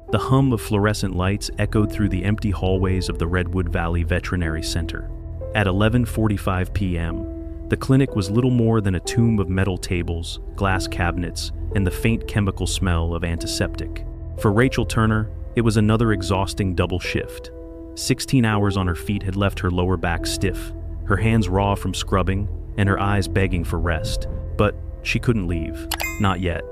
The hum of fluorescent lights echoed through the empty hallways of the Redwood Valley Veterinary Center. At 11:45 p.m., the clinic was little more than a tomb of metal tables, glass cabinets, and the faint chemical smell of antiseptic. For Rachel Turner, it was another exhausting double shift. 16 hours on her feet had left her lower back stiff, her hands raw from scrubbing, and her eyes begging for rest. But she couldn't leave. Not yet.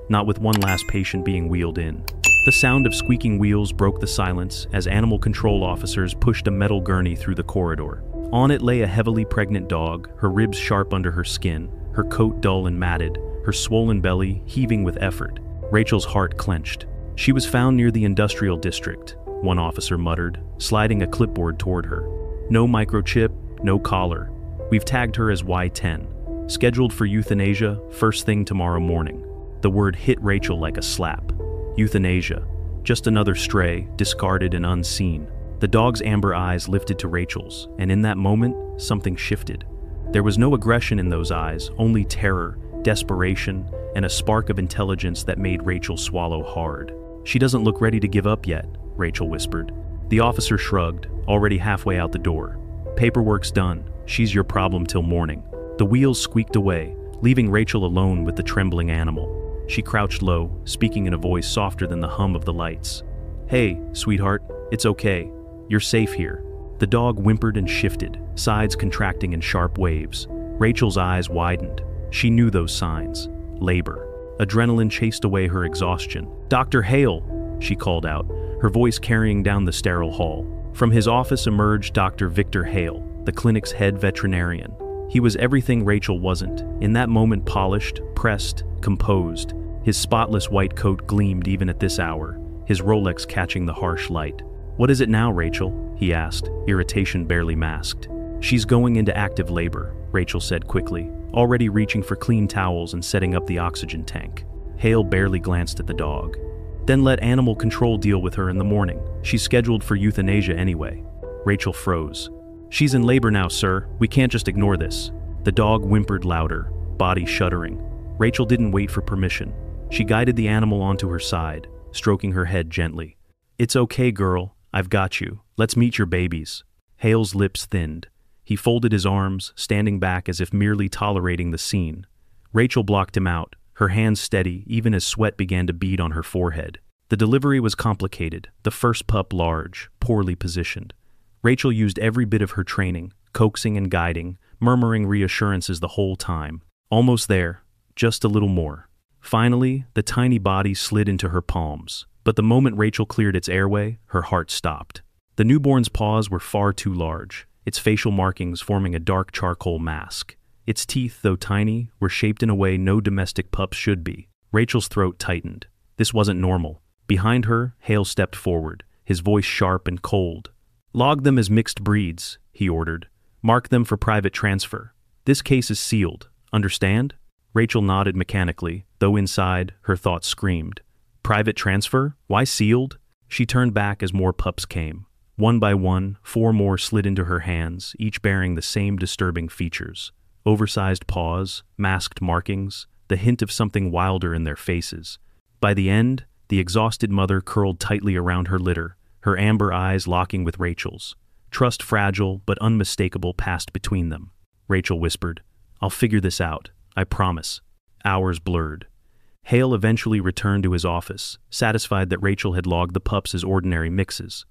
Not with one last patient being wheeled in. The sound of squeaking wheels broke the silence as animal control officers pushed a metal gurney through the corridor. On it lay a heavily pregnant dog, her ribs sharp under her skin, her coat dull and matted, her swollen belly heaving with effort. Rachel's heart clenched. She was found near the industrial district, one officer muttered, sliding a clipboard toward her. No microchip, no collar. We've tagged her as Y10. Scheduled for euthanasia first thing tomorrow morning. The word hit Rachel like a slap. Euthanasia. Just another stray, discarded and unseen. The dog's amber eyes lifted to Rachel's, and in that moment, something shifted. There was no aggression in those eyes, only terror, desperation, and a spark of intelligence that made Rachel swallow hard. She doesn't look ready to give up yet, Rachel whispered. The officer shrugged, already halfway out the door. Paperwork's done. She's your problem till morning. The wheels squeaked away, leaving Rachel alone with the trembling animal. She crouched low, speaking in a voice softer than the hum of the lights. Hey, sweetheart, it's okay. You're safe here. The dog whimpered and shifted, sides contracting in sharp waves. Rachel's eyes widened. She knew those signs. Labor. Adrenaline chased away her exhaustion. Dr. Hale, she called out, her voice carrying down the sterile hall. From his office emerged Dr. Victor Hale, the clinic's head veterinarian. He was everything Rachel wasn't, in that moment polished, pressed, composed. His spotless white coat gleamed even at this hour, his Rolex catching the harsh light. What is it now, Rachel? He asked, irritation barely masked. She's going into active labor, Rachel said quickly, already reaching for clean towels and setting up the oxygen tank. Hale barely glanced at the dog. Then let animal control deal with her in the morning. She's scheduled for euthanasia anyway. Rachel froze. She's in labor now, sir. We can't just ignore this. The dog whimpered louder, body shuddering. Rachel didn't wait for permission. She guided the animal onto her side, stroking her head gently. It's okay, girl. I've got you. Let's meet your babies. Hale's lips thinned. He folded his arms, standing back as if merely tolerating the scene. Rachel blocked him out, her hands steady even as sweat began to bead on her forehead. The delivery was complicated, the first pup large, poorly positioned. Rachel used every bit of her training, coaxing and guiding, murmuring reassurances the whole time. Almost there, just a little more. Finally, the tiny body slid into her palms, but the moment Rachel cleared its airway, her heart stopped. The newborn's paws were far too large, its facial markings forming a dark charcoal mask. Its teeth, though tiny, were shaped in a way no domestic pups should be. Rachel's throat tightened. This wasn't normal. Behind her, Hale stepped forward, his voice sharp and cold. Log them as mixed breeds, he ordered. Mark them for private transfer. This case is sealed. Understand? Rachel nodded mechanically, though inside, her thoughts screamed. Private transfer? Why sealed? She turned back as more pups came. One by one, 4 more slid into her hands, each bearing the same disturbing features. Oversized paws, masked markings, the hint of something wilder in their faces. By the end, the exhausted mother curled tightly around her litter, her amber eyes locking with Rachel's. Trust fragile but unmistakable passed between them. Rachel whispered, I'll figure this out, I promise. Hours blurred. Hale eventually returned to his office, satisfied that Rachel had logged the pups as ordinary mixes.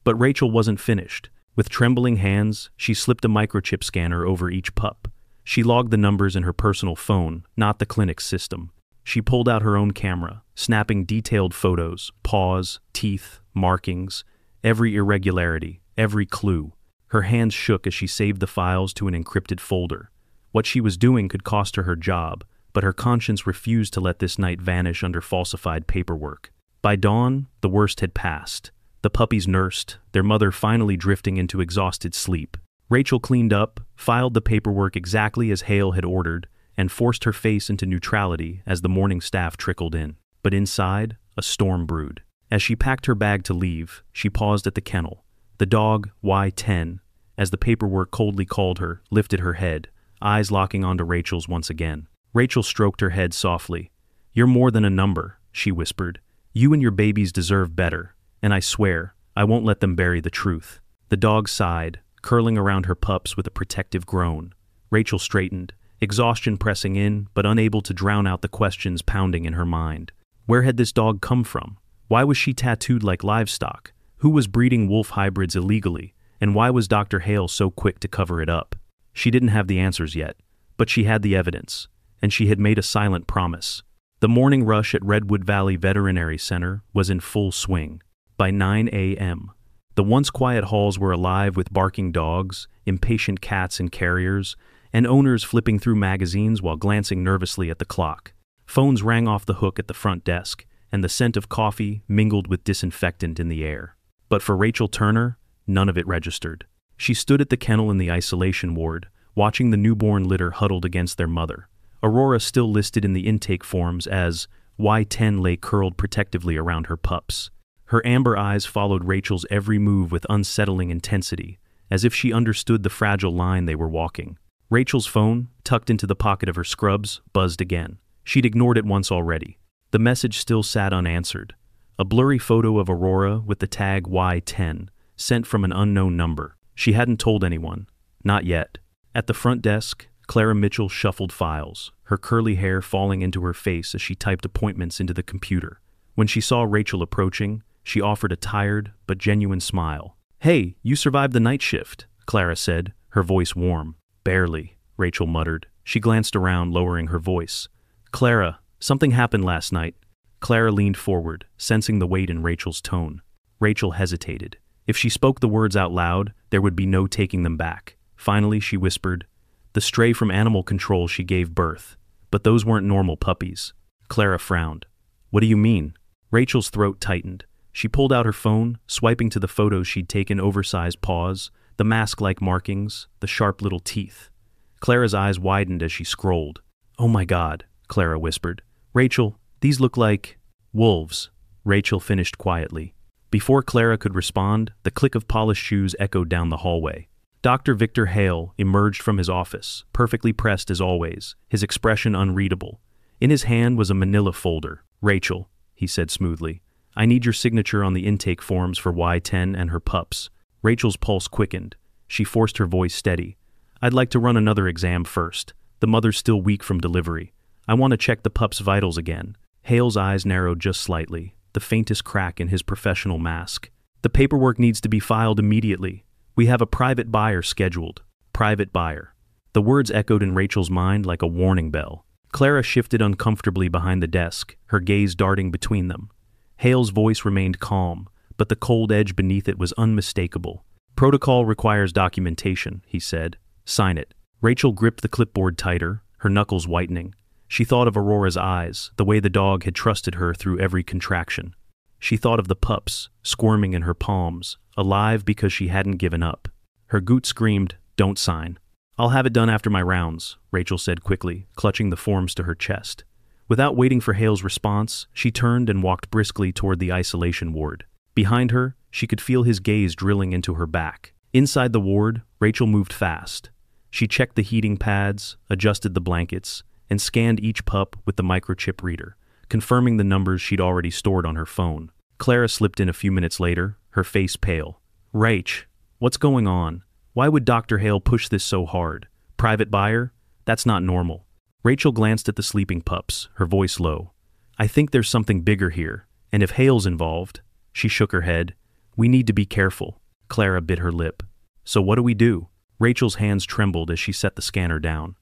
But Rachel wasn't finished. With trembling hands, she slipped a microchip scanner over each pup. She logged the numbers in her personal phone, not the clinic's system. She pulled out her own camera, snapping detailed photos, paws, teeth, markings, every irregularity, every clue. Her hands shook as she saved the files to an encrypted folder. What she was doing could cost her her job, but her conscience refused to let this night vanish under falsified paperwork. By dawn, the worst had passed. The puppies nursed, their mother finally drifting into exhausted sleep. Rachel cleaned up, filed the paperwork exactly as Hale had ordered, and forced her face into neutrality as the morning staff trickled in. But inside, a storm brewed. As she packed her bag to leave, she paused at the kennel. The dog, Y10, as the paperwork coldly called her, lifted her head, eyes locking onto Rachel's once again. Rachel stroked her head softly. You're more than a number, she whispered. You and your babies deserve better, and I swear, I won't let them bury the truth." The dog sighed, curling around her pups with a protective groan. Rachel straightened, exhaustion pressing in, but unable to drown out the questions pounding in her mind. Where had this dog come from? Why was she tattooed like livestock? Who was breeding wolf hybrids illegally? And why was Dr. Hale so quick to cover it up? She didn't have the answers yet, but she had the evidence, and she had made a silent promise. The morning rush at Redwood Valley Veterinary Center was in full swing. By 9 a.m., the once quiet halls were alive with barking dogs, impatient cats and carriers, and owners flipping through magazines while glancing nervously at the clock. Phones rang off the hook at the front desk, and the scent of coffee mingled with disinfectant in the air. But for Rachel Turner, none of it registered. She stood at the kennel in the isolation ward, watching the newborn litter huddled against their mother. Aurora, still listed in the intake forms as Y10, lay curled protectively around her pups. Her amber eyes followed Rachel's every move with unsettling intensity, as if she understood the fragile line they were walking. Rachel's phone, tucked into the pocket of her scrubs, buzzed again. She'd ignored it once already. The message still sat unanswered. A blurry photo of Aurora with the tag Y10, sent from an unknown number. She hadn't told anyone. Not yet. At the front desk, Clara Mitchell shuffled files, her curly hair falling into her face as she typed appointments into the computer. When she saw Rachel approaching, she offered a tired but genuine smile. "Hey, you survived the night shift," Clara said, her voice warm. "Barely," Rachel muttered. She glanced around, lowering her voice. "Clara, something happened last night." Clara leaned forward, sensing the weight in Rachel's tone. Rachel hesitated. If she spoke the words out loud, there would be no taking them back. Finally, she whispered, "The stray from animal control she gave birth. But those weren't normal puppies." Clara frowned. "What do you mean?" Rachel's throat tightened. She pulled out her phone, swiping to the photos she'd taken: oversized paws, the mask-like markings, the sharp little teeth. Clara's eyes widened as she scrolled. "Oh my God," Clara whispered. "Rachel, these look like wolves." Rachel finished quietly. Before Clara could respond, the click of polished shoes echoed down the hallway. Dr. Victor Hale emerged from his office, perfectly pressed as always, his expression unreadable. In his hand was a manila folder. "Rachel," he said smoothly, "I need your signature on the intake forms for Y10 and her pups." Rachel's pulse quickened. She forced her voice steady. "I'd like to run another exam first. The mother's still weak from delivery. I want to check the pup's vitals again." Hale's eyes narrowed just slightly, the faintest crack in his professional mask. "The paperwork needs to be filed immediately. We have a private buyer scheduled." Private buyer. The words echoed in Rachel's mind like a warning bell. Clara shifted uncomfortably behind the desk, her gaze darting between them. Hale's voice remained calm, but the cold edge beneath it was unmistakable. "Protocol requires documentation," he said. "Sign it." Rachel gripped the clipboard tighter, her knuckles whitening. She thought of Aurora's eyes, the way the dog had trusted her through every contraction. She thought of the pups, squirming in her palms, alive because she hadn't given up. Her goot screamed, "Don't sign." "I'll have it done after my rounds," Rachel said quickly, clutching the forms to her chest. Without waiting for Hale's response, she turned and walked briskly toward the isolation ward. Behind her, she could feel his gaze drilling into her back. Inside the ward, Rachel moved fast. She checked the heating pads, adjusted the blankets, and scanned each pup with the microchip reader, confirming the numbers she'd already stored on her phone. Clara slipped in a few minutes later, her face pale. "Rach, what's going on? Why would Dr. Hale push this so hard? Private buyer? That's not normal." Rachel glanced at the sleeping pups, her voice low. "I think there's something bigger here, and if Hale's involved—" She shook her head. "We need to be careful." Clara bit her lip. "So what do we do?" Rachel's hands trembled as she set the scanner down.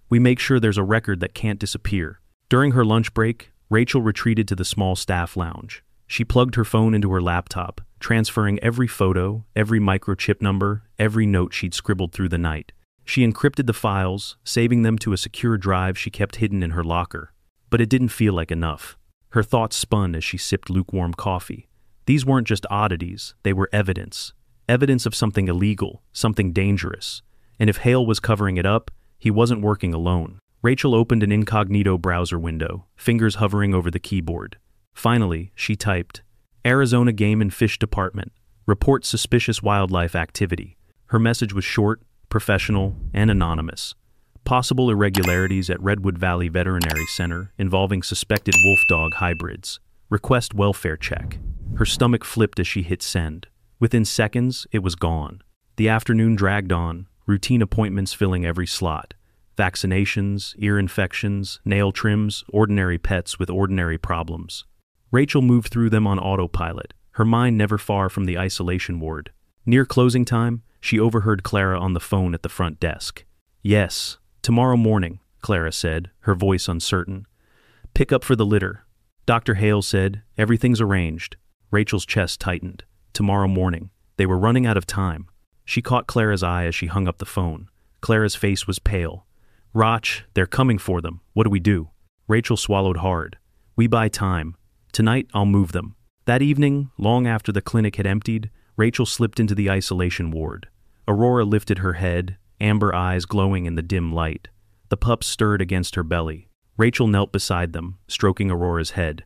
"We make sure there's a record that can't disappear." During her lunch break, Rachel retreated to the small staff lounge. She plugged her phone into her laptop, transferring every photo, every microchip number, every note she'd scribbled through the night. She encrypted the files, saving them to a secure drive she kept hidden in her locker. But it didn't feel like enough. Her thoughts spun as she sipped lukewarm coffee. These weren't just oddities, they were evidence. Evidence of something illegal, something dangerous. And if Hale was covering it up, he wasn't working alone. Rachel opened an incognito browser window, fingers hovering over the keyboard. Finally, she typed, "Arizona Game and Fish Department. Report suspicious wildlife activity." Her message was short, professional, and anonymous. Possible irregularities at Redwood Valley Veterinary Center involving suspected wolf-dog hybrids. Request welfare check. Her stomach flipped as she hit send. Within seconds, it was gone. The afternoon dragged on, routine appointments filling every slot. Vaccinations, ear infections, nail trims, ordinary pets with ordinary problems. Rachel moved through them on autopilot, her mind never far from the isolation ward. Near closing time, she overheard Clara on the phone at the front desk. "Yes, tomorrow morning," Clara said, her voice uncertain. "Pick up for the litter." Dr. Hale said, "Everything's arranged." Rachel's chest tightened. Tomorrow morning. They were running out of time. She caught Clara's eye as she hung up the phone. Clara's face was pale. "Rach, they're coming for them. What do we do?" Rachel swallowed hard. "We buy time. Tonight, I'll move them." That evening, long after the clinic had emptied, Rachel slipped into the isolation ward. Aurora lifted her head, amber eyes glowing in the dim light. The pups stirred against her belly. Rachel knelt beside them, stroking Aurora's head.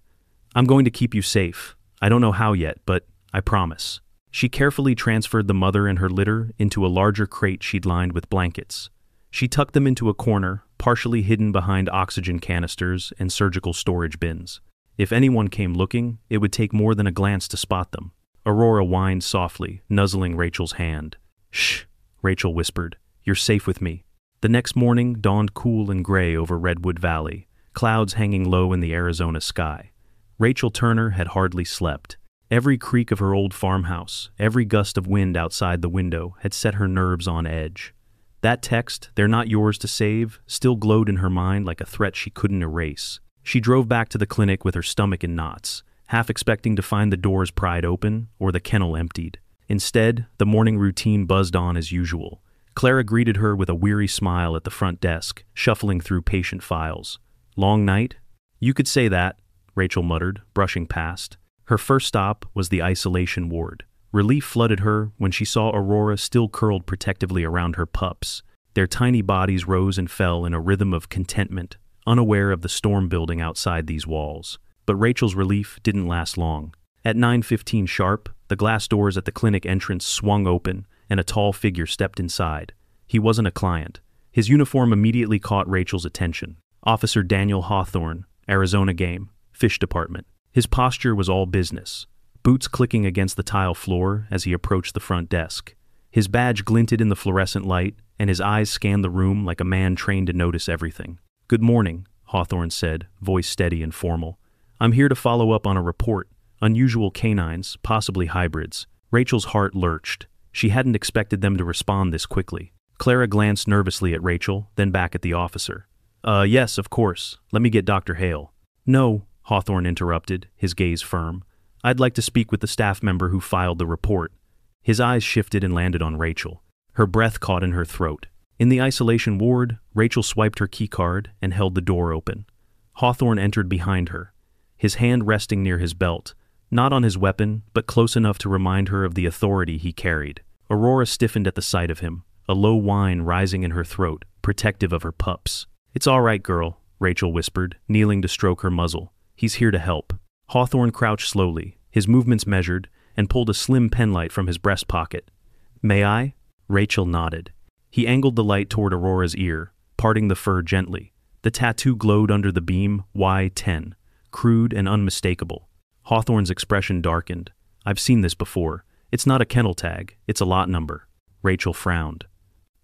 "I'm going to keep you safe. I don't know how yet, but I promise." She carefully transferred the mother and her litter into a larger crate she'd lined with blankets. She tucked them into a corner, partially hidden behind oxygen canisters and surgical storage bins. If anyone came looking, it would take more than a glance to spot them. Aurora whined softly, nuzzling Rachel's hand. "Shh," Rachel whispered. "You're safe with me." The next morning dawned cool and gray over Redwood Valley, clouds hanging low in the Arizona sky. Rachel Turner had hardly slept. Every creak of her old farmhouse, every gust of wind outside the window had set her nerves on edge. That text, "They're not yours to save," still glowed in her mind like a threat she couldn't erase. She drove back to the clinic with her stomach in knots, half expecting to find the doors pried open or the kennel emptied. Instead, the morning routine buzzed on as usual. Clara greeted her with a weary smile at the front desk, shuffling through patient files. "Long night?" "You could say that," Rachel muttered, brushing past. Her first stop was the isolation ward. Relief flooded her when she saw Aurora still curled protectively around her pups. Their tiny bodies rose and fell in a rhythm of contentment, unaware of the storm building outside these walls. But Rachel's relief didn't last long. At 9:15 sharp, the glass doors at the clinic entrance swung open, and a tall figure stepped inside. He wasn't a client. His uniform immediately caught Rachel's attention. Officer Daniel Hawthorne, Arizona Game, Fish Department. His posture was all business, boots clicking against the tile floor as he approached the front desk. His badge glinted in the fluorescent light, and his eyes scanned the room like a man trained to notice everything. "Good morning," Hawthorne said, voice steady and formal. "I'm here to follow up on a report. Unusual canines, possibly hybrids." Rachel's heart lurched. She hadn't expected them to respond this quickly. Clara glanced nervously at Rachel, then back at the officer. Yes, of course. Let me get Dr. Hale." "No," Hawthorne interrupted, his gaze firm. "I'd like to speak with the staff member who filed the report." His eyes shifted and landed on Rachel. Her breath caught in her throat. In the isolation ward, Rachel swiped her keycard and held the door open. Hawthorne entered behind her, his hand resting near his belt, not on his weapon, but close enough to remind her of the authority he carried. Aurora stiffened at the sight of him, a low whine rising in her throat, protective of her pups. "It's all right, girl," Rachel whispered, kneeling to stroke her muzzle. "He's here to help." Hawthorne crouched slowly, his movements measured, and pulled a slim penlight from his breast pocket. "May I?" Rachel nodded. He angled the light toward Aurora's ear, parting the fur gently. The tattoo glowed under the beam, Y10, crude and unmistakable. Hawthorne's expression darkened. "I've seen this before. It's not a kennel tag, it's a lot number." Rachel frowned.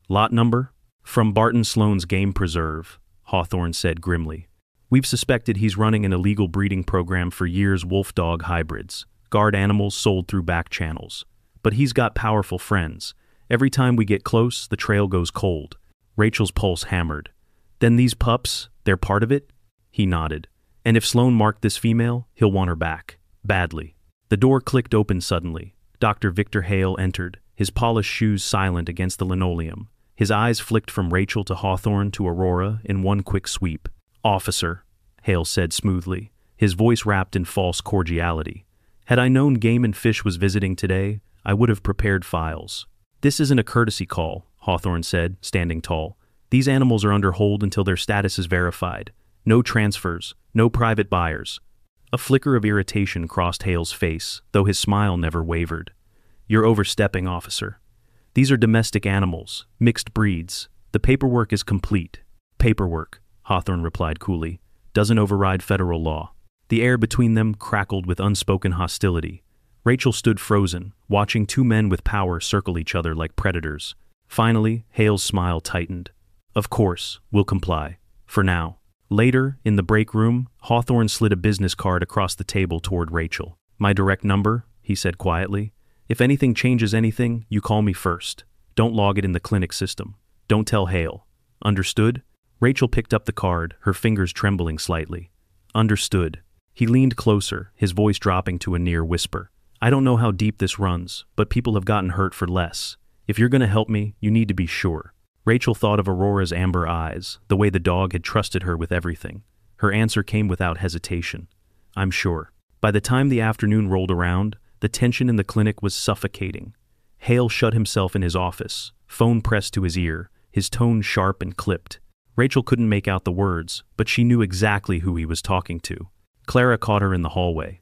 "Lot number?" "From Barton Sloane's game preserve," Hawthorne said grimly. "We've suspected he's running an illegal breeding program for years, wolf-dog hybrids, guard animals sold through back channels. But he's got powerful friends. Every time we get close, the trail goes cold." Rachel's pulse hammered. "Then these pups, they're part of it?" He nodded. "And if Sloane marked this female, he'll want her back. Badly." The door clicked open suddenly. Dr. Victor Hale entered, his polished shoes silent against the linoleum. His eyes flicked from Rachel to Hawthorne to Aurora in one quick sweep. "Officer," Hale said smoothly, his voice wrapped in false cordiality. "Had I known Game and Fish was visiting today, I would have prepared files." "This isn't a courtesy call," Hawthorne said, standing tall. "These animals are under hold until their status is verified. No transfers, no private buyers." A flicker of irritation crossed Hale's face, though his smile never wavered. "You're overstepping, officer. These are domestic animals, mixed breeds. The paperwork is complete." "Paperwork," Hawthorne replied coolly, "doesn't override federal law." The air between them crackled with unspoken hostility. Rachel stood frozen, watching two men with power circle each other like predators. Finally, Hale's smile tightened. Of course, we'll comply. For now. Later, in the break room, Hawthorne slid a business card across the table toward Rachel. My direct number, he said quietly. If anything changes anything, you call me first. Don't log it in the clinic system. Don't tell Hale. Understood? Rachel picked up the card, her fingers trembling slightly. Understood. He leaned closer, his voice dropping to a near whisper. I don't know how deep this runs, but people have gotten hurt for less. If you're going to help me, you need to be sure. Rachel thought of Aurora's amber eyes, the way the dog had trusted her with everything. Her answer came without hesitation. I'm sure. By the time the afternoon rolled around, the tension in the clinic was suffocating. Hale shut himself in his office, phone pressed to his ear, his tone sharp and clipped. Rachel couldn't make out the words, but she knew exactly who he was talking to. Clara caught her in the hallway.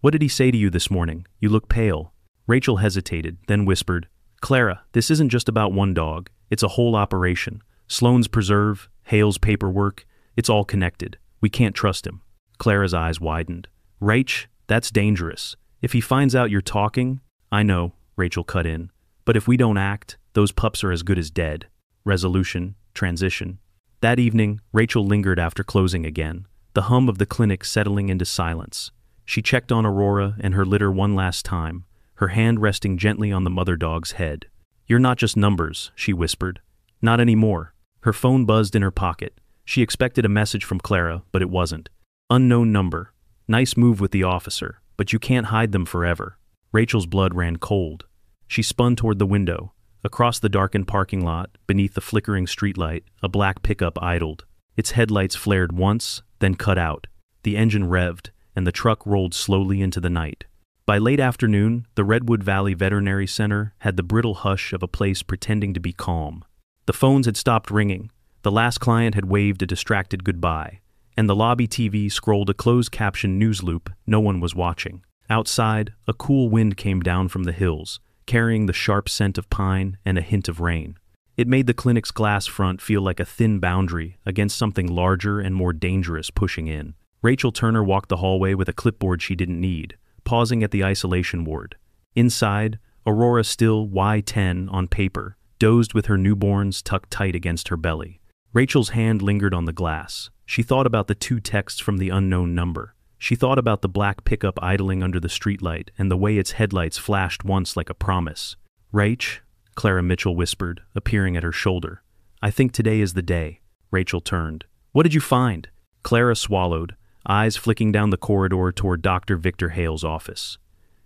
What did he say to you this morning? You look pale. Rachel hesitated, then whispered, Clara, this isn't just about one dog. It's a whole operation. Sloane's preserve, Hale's paperwork, it's all connected. We can't trust him. Clara's eyes widened. Rach, that's dangerous. If he finds out you're talking... I know, Rachel cut in. But if we don't act, those pups are as good as dead. Resolution, transition. That evening, Rachel lingered after closing again, the hum of the clinic settling into silence. She checked on Aurora and her litter one last time, her hand resting gently on the mother dog's head. You're not just numbers, she whispered. Not anymore. Her phone buzzed in her pocket. She expected a message from Clara, but it wasn't. Unknown number. Nice move with the officer, but you can't hide them forever. Rachel's blood ran cold. She spun toward the window. Across the darkened parking lot, beneath the flickering streetlight, a black pickup idled. Its headlights flared once, then cut out. The engine revved, and the truck rolled slowly into the night. By late afternoon, the Redwood Valley Veterinary Center had the brittle hush of a place pretending to be calm. The phones had stopped ringing, the last client had waved a distracted goodbye, and the lobby TV scrolled a closed-caption news loop no one was watching. Outside, a cool wind came down from the hills, carrying the sharp scent of pine and a hint of rain. It made the clinic's glass front feel like a thin boundary against something larger and more dangerous pushing in. Rachel Turner walked the hallway with a clipboard she didn't need, pausing at the isolation ward. Inside, Aurora, still Y10 on paper, dozed with her newborns tucked tight against her belly. Rachel's hand lingered on the glass. She thought about the two texts from the unknown number. She thought about the black pickup idling under the streetlight and the way its headlights flashed once like a promise. Rach, Clara Mitchell whispered, appearing at her shoulder. I think today is the day. Rachel turned. What did you find? Clara swallowed, eyes flicking down the corridor toward Dr. Victor Hale's office.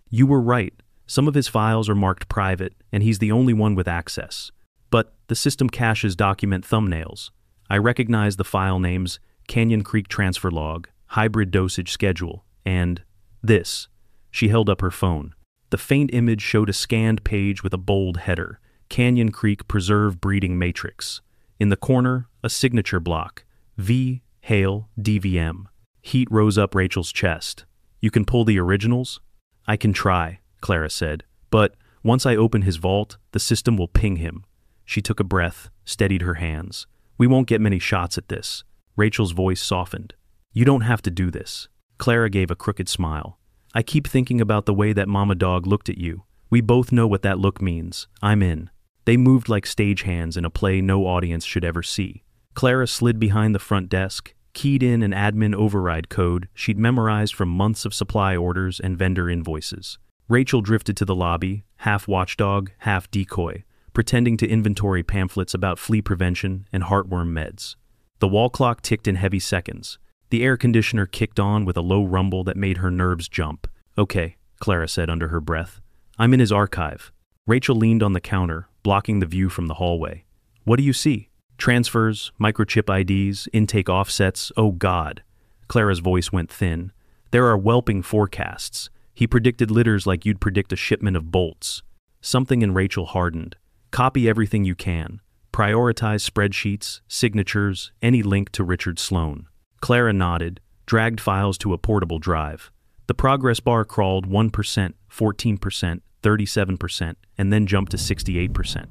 You were right. Some of his files are marked private, and he's the only one with access. But the system caches document thumbnails. I recognize the file names Canyon Creek Transfer Log, Hybrid Dosage Schedule, and this. She held up her phone. The faint image showed a scanned page with a bold header, Canyon Creek Preserve Breeding Matrix. In the corner, a signature block, V. Hale, DVM. Heat rose up Rachel's chest. You can pull the originals? I can try, Clara said. But once I open his vault, the system will ping him. She took a breath, steadied her hands. We won't get many shots at this. Rachel's voice softened. You don't have to do this. Clara gave a crooked smile. I keep thinking about the way that Mama Dog looked at you. We both know what that look means. I'm in. They moved like stagehands in a play no audience should ever see. Clara slid behind the front desk, keyed in an admin override code she'd memorized from months of supply orders and vendor invoices. Rachel drifted to the lobby, half watchdog, half decoy, pretending to inventory pamphlets about flea prevention and heartworm meds. The wall clock ticked in heavy seconds. The air conditioner kicked on with a low rumble that made her nerves jump. Okay, Clara said under her breath. I'm in his archive. Rachel leaned on the counter, blocking the view from the hallway. What do you see? Transfers, microchip IDs, intake offsets, oh God. Clara's voice went thin. There are whelping forecasts. He predicted litters like you'd predict a shipment of bolts. Something in Rachel hardened. Copy everything you can. Prioritize spreadsheets, signatures, any link to Richard Sloane. Clara nodded, dragged files to a portable drive. The progress bar crawled 1%, 14%, 37%, and then jumped to 68%.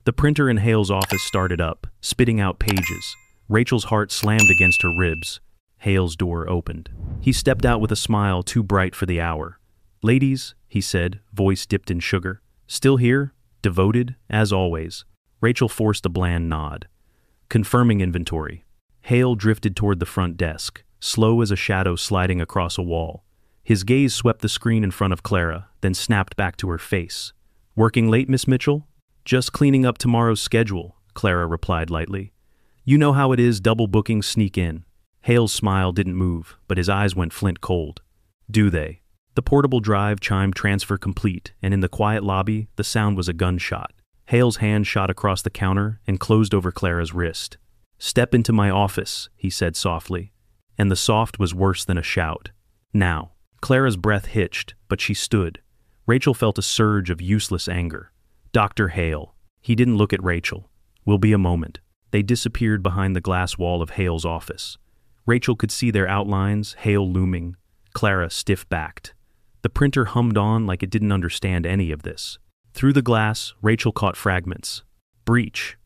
The printer in Hale's office started up, spitting out pages. Rachel's heart slammed against her ribs. Hale's door opened. He stepped out with a smile too bright for the hour. "Ladies," he said, voice dipped in sugar. "Still here? Devoted, as always." Rachel forced a bland nod. "Confirming inventory." Hale drifted toward the front desk, slow as a shadow sliding across a wall. His gaze swept the screen in front of Clara, then snapped back to her face. "Working late, Miss Mitchell?" "Just cleaning up tomorrow's schedule," Clara replied lightly. "You know how it is, double bookings sneak in." Hale's smile didn't move, but his eyes went flint cold. "Do they?" The portable drive chimed transfer complete, and in the quiet lobby, the sound was a gunshot. Hale's hand shot across the counter and closed over Clara's wrist. "Step into my office," he said softly. And the soft was worse than a shout. "Now." Clara's breath hitched, but she stood. Rachel felt a surge of useless anger. "Dr. Hale." He didn't look at Rachel. "Will be a moment." They disappeared behind the glass wall of Hale's office. Rachel could see their outlines, Hale looming, Clara stiff-backed. The printer hummed on like it didn't understand any of this. Through the glass, Rachel caught fragments. Breach.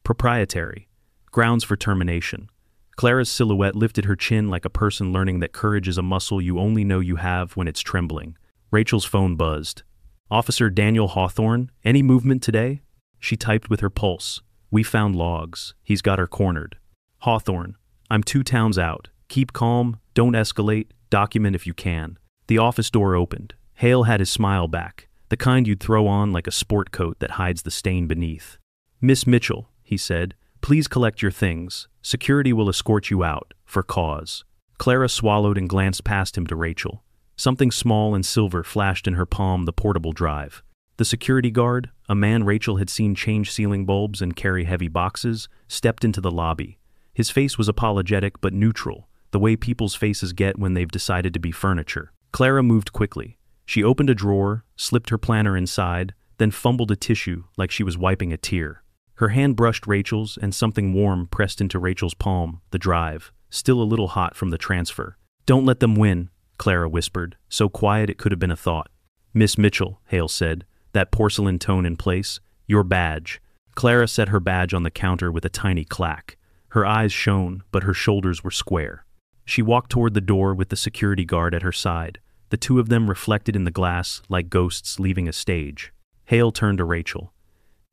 Proprietary. Grounds for termination. Clara's silhouette lifted her chin like a person learning that courage is a muscle you only know you have when it's trembling. Rachel's phone buzzed. "Officer Daniel Hawthorne, any movement today?" She typed with her pulse. "We found logs. He's got her cornered." "Hawthorne, I'm 2 towns out. Keep calm, don't escalate, document if you can." The office door opened. Hale had his smile back, the kind you'd throw on like a sport coat that hides the stain beneath. "Miss Mitchell," he said, "please collect your things. Security will escort you out, for cause." Clara swallowed and glanced past him to Rachel. Something small and silver flashed in her palm, the portable drive. The security guard, a man Rachel had seen change ceiling bulbs and carry heavy boxes, stepped into the lobby. His face was apologetic but neutral, the way people's faces get when they've decided to be furniture. Clara moved quickly. She opened a drawer, slipped her planner inside, then fumbled a tissue like she was wiping a tear. Her hand brushed Rachel's and something warm pressed into Rachel's palm, the drive, still a little hot from the transfer. "Don't let them win," Clara whispered, so quiet it could have been a thought. "Miss Mitchell," Hale said, that porcelain tone in place, "your badge." Clara set her badge on the counter with a tiny clack. Her eyes shone, but her shoulders were square. She walked toward the door with the security guard at her side, the two of them reflected in the glass like ghosts leaving a stage. Hale turned to Rachel.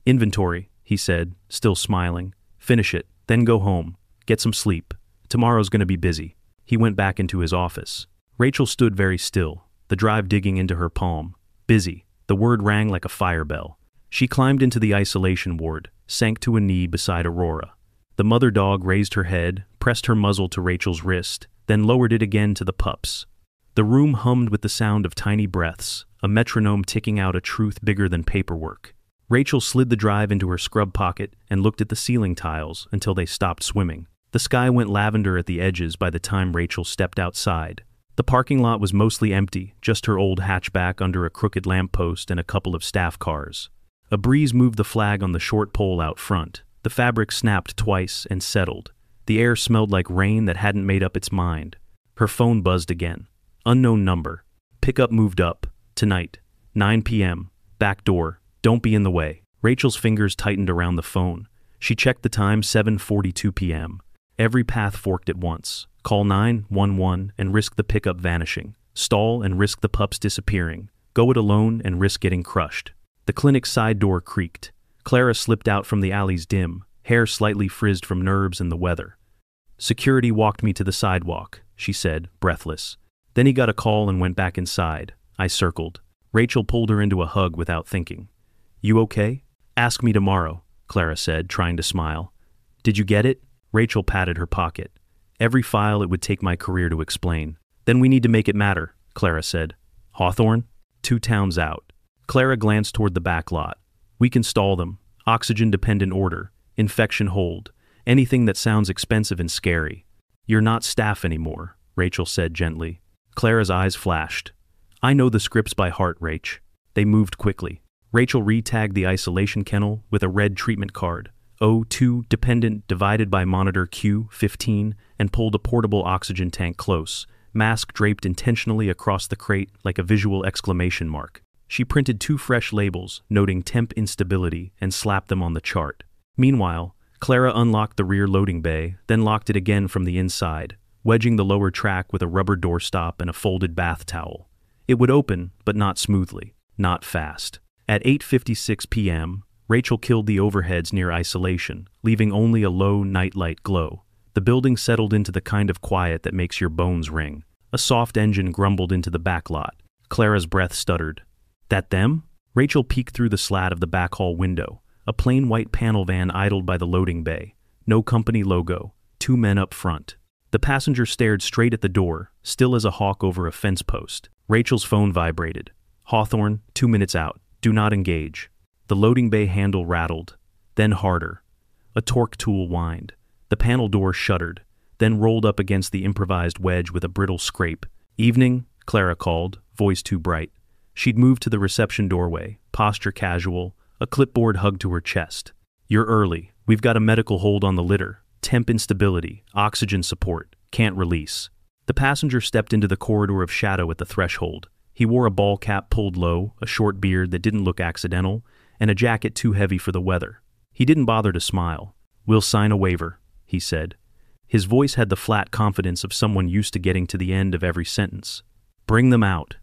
"Inventory," he said, still smiling. "Finish it, then go home. Get some sleep. Tomorrow's going to be busy." He went back into his office. Rachel stood very still, the drive digging into her palm. Busy. The word rang like a fire bell. She climbed into the isolation ward, sank to a knee beside Aurora. The mother dog raised her head, pressed her muzzle to Rachel's wrist, then lowered it again to the pups. The room hummed with the sound of tiny breaths, a metronome ticking out a truth bigger than paperwork. Rachel slid the drive into her scrub pocket and looked at the ceiling tiles until they stopped swimming. The sky went lavender at the edges by the time Rachel stepped outside. The parking lot was mostly empty, just her old hatchback under a crooked lamppost and a couple of staff cars. A breeze moved the flag on the short pole out front. The fabric snapped twice and settled. The air smelled like rain that hadn't made up its mind. Her phone buzzed again. Unknown number. Pickup moved up. Tonight. 9 p.m. Back door. Don't be in the way. Rachel's fingers tightened around the phone. She checked the time, 7:42 p.m. Every path forked at once. Call 911 and risk the pickup vanishing. Stall and risk the pups disappearing. Go it alone and risk getting crushed. The clinic's side door creaked. Clara slipped out from the alley's dim, hair slightly frizzed from nerves and the weather. "Security walked me to the sidewalk," she said, breathless. "Then he got a call and went back inside. I circled." Rachel pulled her into a hug without thinking. "You okay?" "Ask me tomorrow," Clara said, trying to smile. "Did you get it?" Rachel patted her pocket. "Every file it would take my career to explain." "Then we need to make it matter," Clara said. "Hawthorne?" 2 towns out. Clara glanced toward the back lot. "We can stall them. Oxygen-dependent order. Infection hold. Anything that sounds expensive and scary." "You're not staff anymore," Rachel said gently. Clara's eyes flashed. "I know the scripts by heart, Rach." They moved quickly. Rachel re-tagged the isolation kennel with a red treatment card. O2 dependent divided by monitor Q15 and pulled a portable oxygen tank close, mask draped intentionally across the crate like a visual exclamation mark. She printed 2 fresh labels noting temp instability and slapped them on the chart. Meanwhile, Clara unlocked the rear loading bay, then locked it again from the inside. wedging the lower track with a rubber doorstop and a folded bath towel. It would open, but not smoothly, not fast. At 8:56 p.m., Rachel killed the overheads near isolation, leaving only a low nightlight glow. The building settled into the kind of quiet that makes your bones ring. A soft engine grumbled into the back lot. Clara's breath stuttered. That them? Rachel peeked through the slat of the back hall window. A plain white panel van idled by the loading bay. No company logo. 2 men up front. The passenger stared straight at the door, still as a hawk over a fence post. Rachel's phone vibrated. Hawthorne, 2 minutes out. Do not engage. The loading bay handle rattled, then harder. A torque tool whined. The panel door shuddered, then rolled up against the improvised wedge with a brittle scrape. Evening, Clara called, voice too bright. She'd moved to the reception doorway, posture casual, a clipboard hugged to her chest. You're early. We've got a medical hold on the litter. Temp instability, oxygen support, can't release. The passenger stepped into the corridor of shadow at the threshold. He wore a ball cap pulled low, a short beard that didn't look accidental, and a jacket too heavy for the weather. He didn't bother to smile. We'll sign a waiver, he said. His voice had the flat confidence of someone used to getting to the end of every sentence. Bring them out.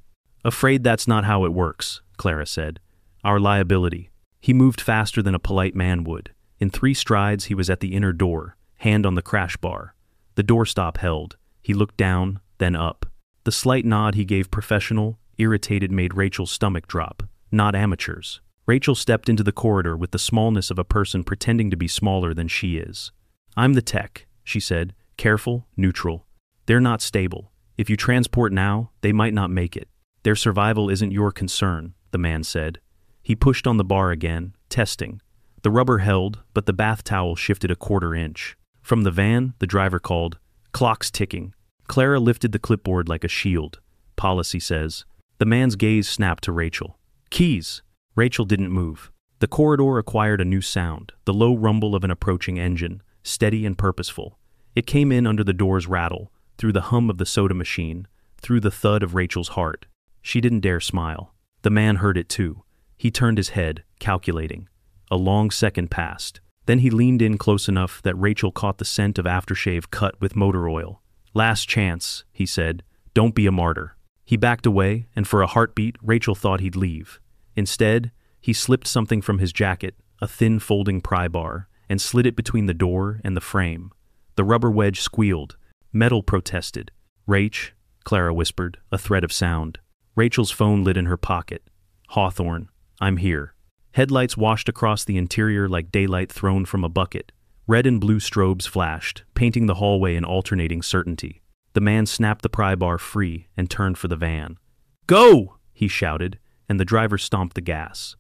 Afraid that's not how it works, Clara said. Our liability. He moved faster than a polite man would. In 3 strides he was at the inner door, hand on the crash bar. The doorstop held. He looked down, then up. The slight nod he gave professional, irritated made Rachel's stomach drop. Not amateurs. Rachel stepped into the corridor with the smallness of a person pretending to be smaller than she is. I'm the tech, she said, careful, neutral. They're not stable. If you transport now, they might not make it. Their survival isn't your concern, the man said. He pushed on the bar again, testing. The rubber held, but the bath towel shifted a 1/4 inch. From the van, the driver called, Clock's ticking. Clara lifted the clipboard like a shield. Policy says. The man's gaze snapped to Rachel. Keys! Rachel didn't move. The corridor acquired a new sound, the low rumble of an approaching engine, steady and purposeful. It came in under the door's rattle, through the hum of the soda machine, through the thud of Rachel's heart. She didn't dare smile. The man heard it too. He turned his head, calculating. A long second passed. Then he leaned in close enough that Rachel caught the scent of aftershave cut with motor oil. Last chance, he said. Don't be a martyr. He backed away, and for a heartbeat, Rachel thought he'd leave. Instead, he slipped something from his jacket, a thin folding pry bar, and slid it between the door and the frame. The rubber wedge squealed. Metal protested. Rach, Clara whispered, a thread of sound. Rachel's phone lit in her pocket. Hawthorne, I'm here. Headlights washed across the interior like daylight thrown from a bucket. Red and blue strobes flashed, painting the hallway in alternating certainty. The man snapped the pry bar free and turned for the van. Go! He shouted, and the driver stomped the gas.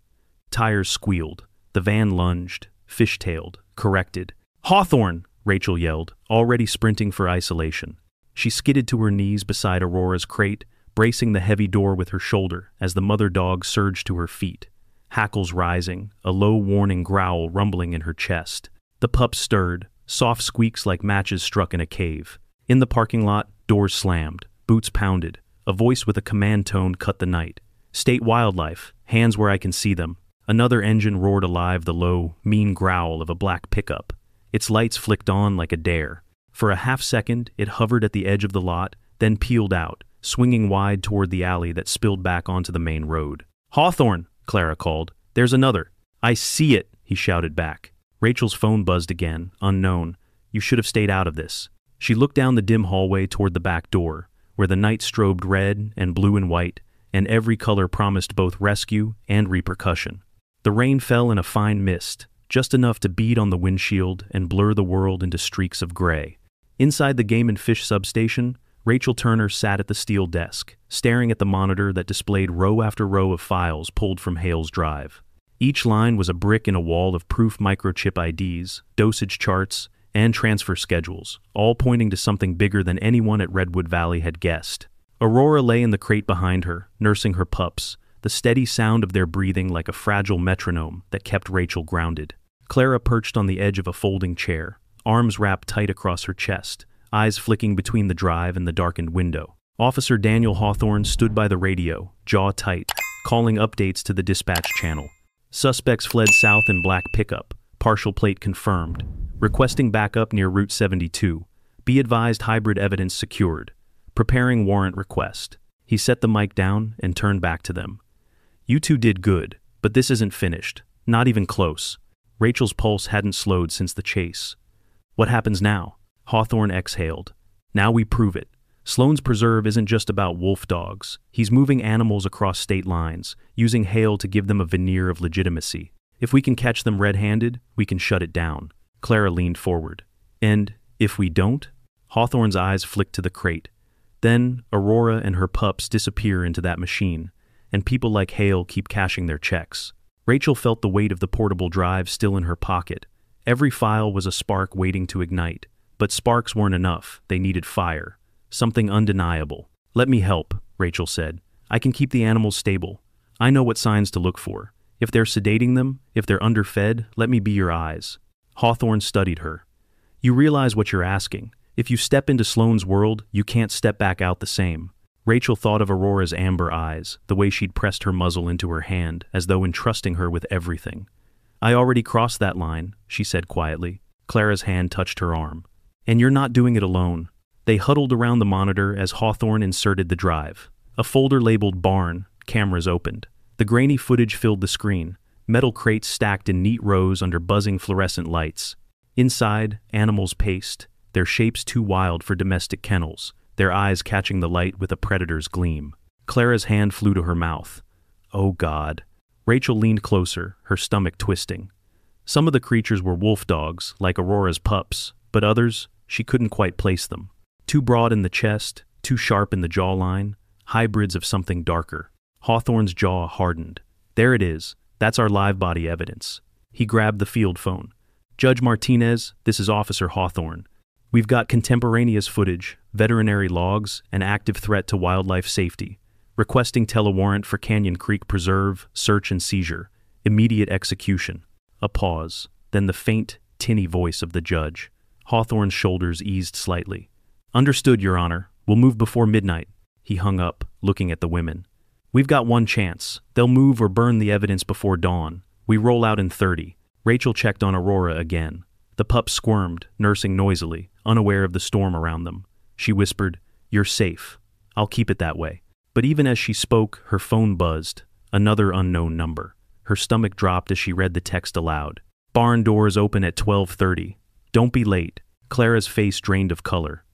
Tires squealed. The van lunged, fishtailed, corrected. Hawthorne! Rachel yelled, already sprinting for isolation. She skidded to her knees beside Aurora's crate, bracing the heavy door with her shoulder as the mother dog surged to her feet. Hackles rising, a low warning growl rumbling in her chest. The pup stirred, soft squeaks like matches struck in a cave. In the parking lot, doors slammed, boots pounded. A voice with a command tone cut the night. State wildlife, hands where I can see them. Another engine roared alive the low, mean growl of a black pickup. Its lights flicked on like a dare. For a half second, it hovered at the edge of the lot, then peeled out, swinging wide toward the alley that spilled back onto the main road. Hawthorne! Clara called. There's another. I see it, he shouted back. Rachel's phone buzzed again, unknown. You should have stayed out of this. She looked down the dim hallway toward the back door, where the night strobed red and blue and white, and every color promised both rescue and repercussion. The rain fell in a fine mist, just enough to bead on the windshield and blur the world into streaks of gray. Inside the Game and Fish substation, Rachel Turner sat at the steel desk, staring at the monitor that displayed row after row of files pulled from Hale's drive. Each line was a brick in a wall of proof microchip IDs, dosage charts, and transfer schedules, all pointing to something bigger than anyone at Redwood Valley had guessed. Aurora lay in the crate behind her, nursing her pups, the steady sound of their breathing like a fragile metronome that kept Rachel grounded. Clara perched on the edge of a folding chair, arms wrapped tight across her chest, eyes flicking between the drive and the darkened window. Officer Daniel Hawthorne stood by the radio, jaw tight, calling updates to the dispatch channel. Suspects fled south in black pickup, partial plate confirmed. Requesting backup near Route 72. Be advised, hybrid evidence secured. Preparing warrant request. He set the mic down and turned back to them. You two did good, but this isn't finished. Not even close. Rachel's pulse hadn't slowed since the chase. What happens now? Hawthorne exhaled. Now we prove it. Sloane's Preserve isn't just about wolf dogs. He's moving animals across state lines, using Hale to give them a veneer of legitimacy. If we can catch them red-handed, we can shut it down. Clara leaned forward. And if we don't? Hawthorne's eyes flicked to the crate. Then Aurora and her pups disappear into that machine, and people like Hale keep cashing their checks. Rachel felt the weight of the portable drive still in her pocket. Every file was a spark waiting to ignite. But sparks weren't enough. They needed fire. Something undeniable. Let me help, Rachel said. I can keep the animals stable. I know what signs to look for. If they're sedating them, if they're underfed, let me be your eyes. Hawthorne studied her. You realize what you're asking. If you step into Sloane's world, you can't step back out the same. Rachel thought of Aurora's amber eyes, the way she'd pressed her muzzle into her hand, as though entrusting her with everything. I already crossed that line, she said quietly. Clara's hand touched her arm. And you're not doing it alone. They huddled around the monitor as Hawthorne inserted the drive. A folder labeled Barn, cameras opened. The grainy footage filled the screen, metal crates stacked in neat rows under buzzing fluorescent lights. Inside, animals paced, their shapes too wild for domestic kennels, their eyes catching the light with a predator's gleam. Clara's hand flew to her mouth. Oh God. Rachel leaned closer, her stomach twisting. Some of the creatures were wolf dogs, like Aurora's pups, but others, she couldn't quite place them. Too broad in the chest, too sharp in the jawline, hybrids of something darker. Hawthorne's jaw hardened. There it is. That's our live body evidence. He grabbed the field phone. Judge Martinez, this is Officer Hawthorne. We've got contemporaneous footage, veterinary logs, and active threat to wildlife safety. Requesting telewarrant for Canyon Creek Preserve, search and seizure. Immediate execution. A pause, then the faint, tinny voice of the judge. Hawthorne's shoulders eased slightly. Understood, Your Honor. We'll move before midnight. He hung up, looking at the women. We've got one chance. They'll move or burn the evidence before dawn. We roll out in 30. Rachel checked on Aurora again. The pups squirmed, nursing noisily, unaware of the storm around them. She whispered, You're safe. I'll keep it that way. But even as she spoke, her phone buzzed. Another unknown number. Her stomach dropped as she read the text aloud. Barn doors open at 12:30. Don't be late. Clara's face drained of color.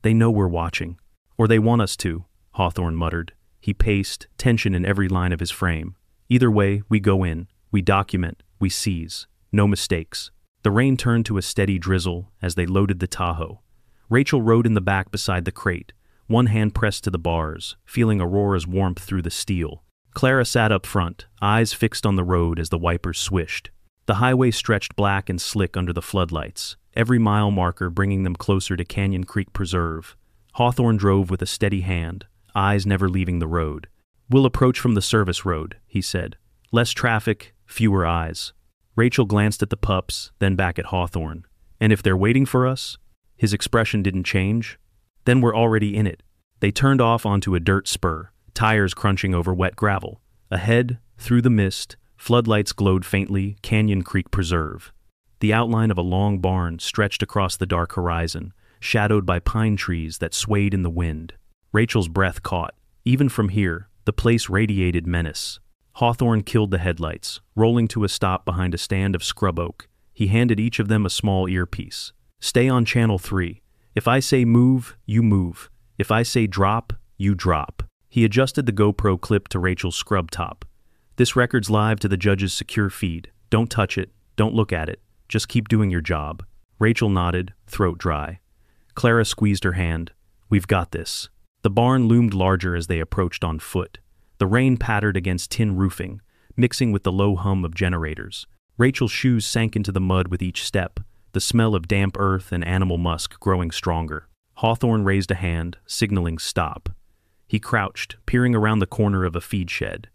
They know we're watching. Or they want us to, Hawthorne muttered. He paced, tension in every line of his frame. Either way, we go in. We document. We seize. No mistakes. The rain turned to a steady drizzle as they loaded the Tahoe. Rachel rode in the back beside the crate, one hand pressed to the bars, feeling Aurora's warmth through the steel. Clara sat up front, eyes fixed on the road as the wipers swished. The highway stretched black and slick under the floodlights, every mile marker bringing them closer to Canyon Creek Preserve. Hawthorne drove with a steady hand, eyes never leaving the road. We'll approach from the service road, he said. Less traffic, fewer eyes. Rachel glanced at the pups, then back at Hawthorne. And if they're waiting for us? His expression didn't change. Then we're already in it. They turned off onto a dirt spur, tires crunching over wet gravel. Ahead, through the mist, floodlights glowed faintly, Canyon Creek Preserve. The outline of a long barn stretched across the dark horizon, shadowed by pine trees that swayed in the wind. Rachel's breath caught. Even from here, the place radiated menace. Hawthorne killed the headlights, rolling to a stop behind a stand of scrub oak. He handed each of them a small earpiece. Stay on channel 3. If I say move, you move. If I say drop, you drop. He adjusted the GoPro clip to Rachel's scrub top. This record's live to the judge's secure feed. Don't touch it. Don't look at it. Just keep doing your job. Rachel nodded, throat dry. Clara squeezed her hand. We've got this. The barn loomed larger as they approached on foot. The rain pattered against tin roofing, mixing with the low hum of generators. Rachel's shoes sank into the mud with each step, the smell of damp earth and animal musk growing stronger. Hawthorne raised a hand, signaling stop. He crouched, peering around the corner of a feed shed.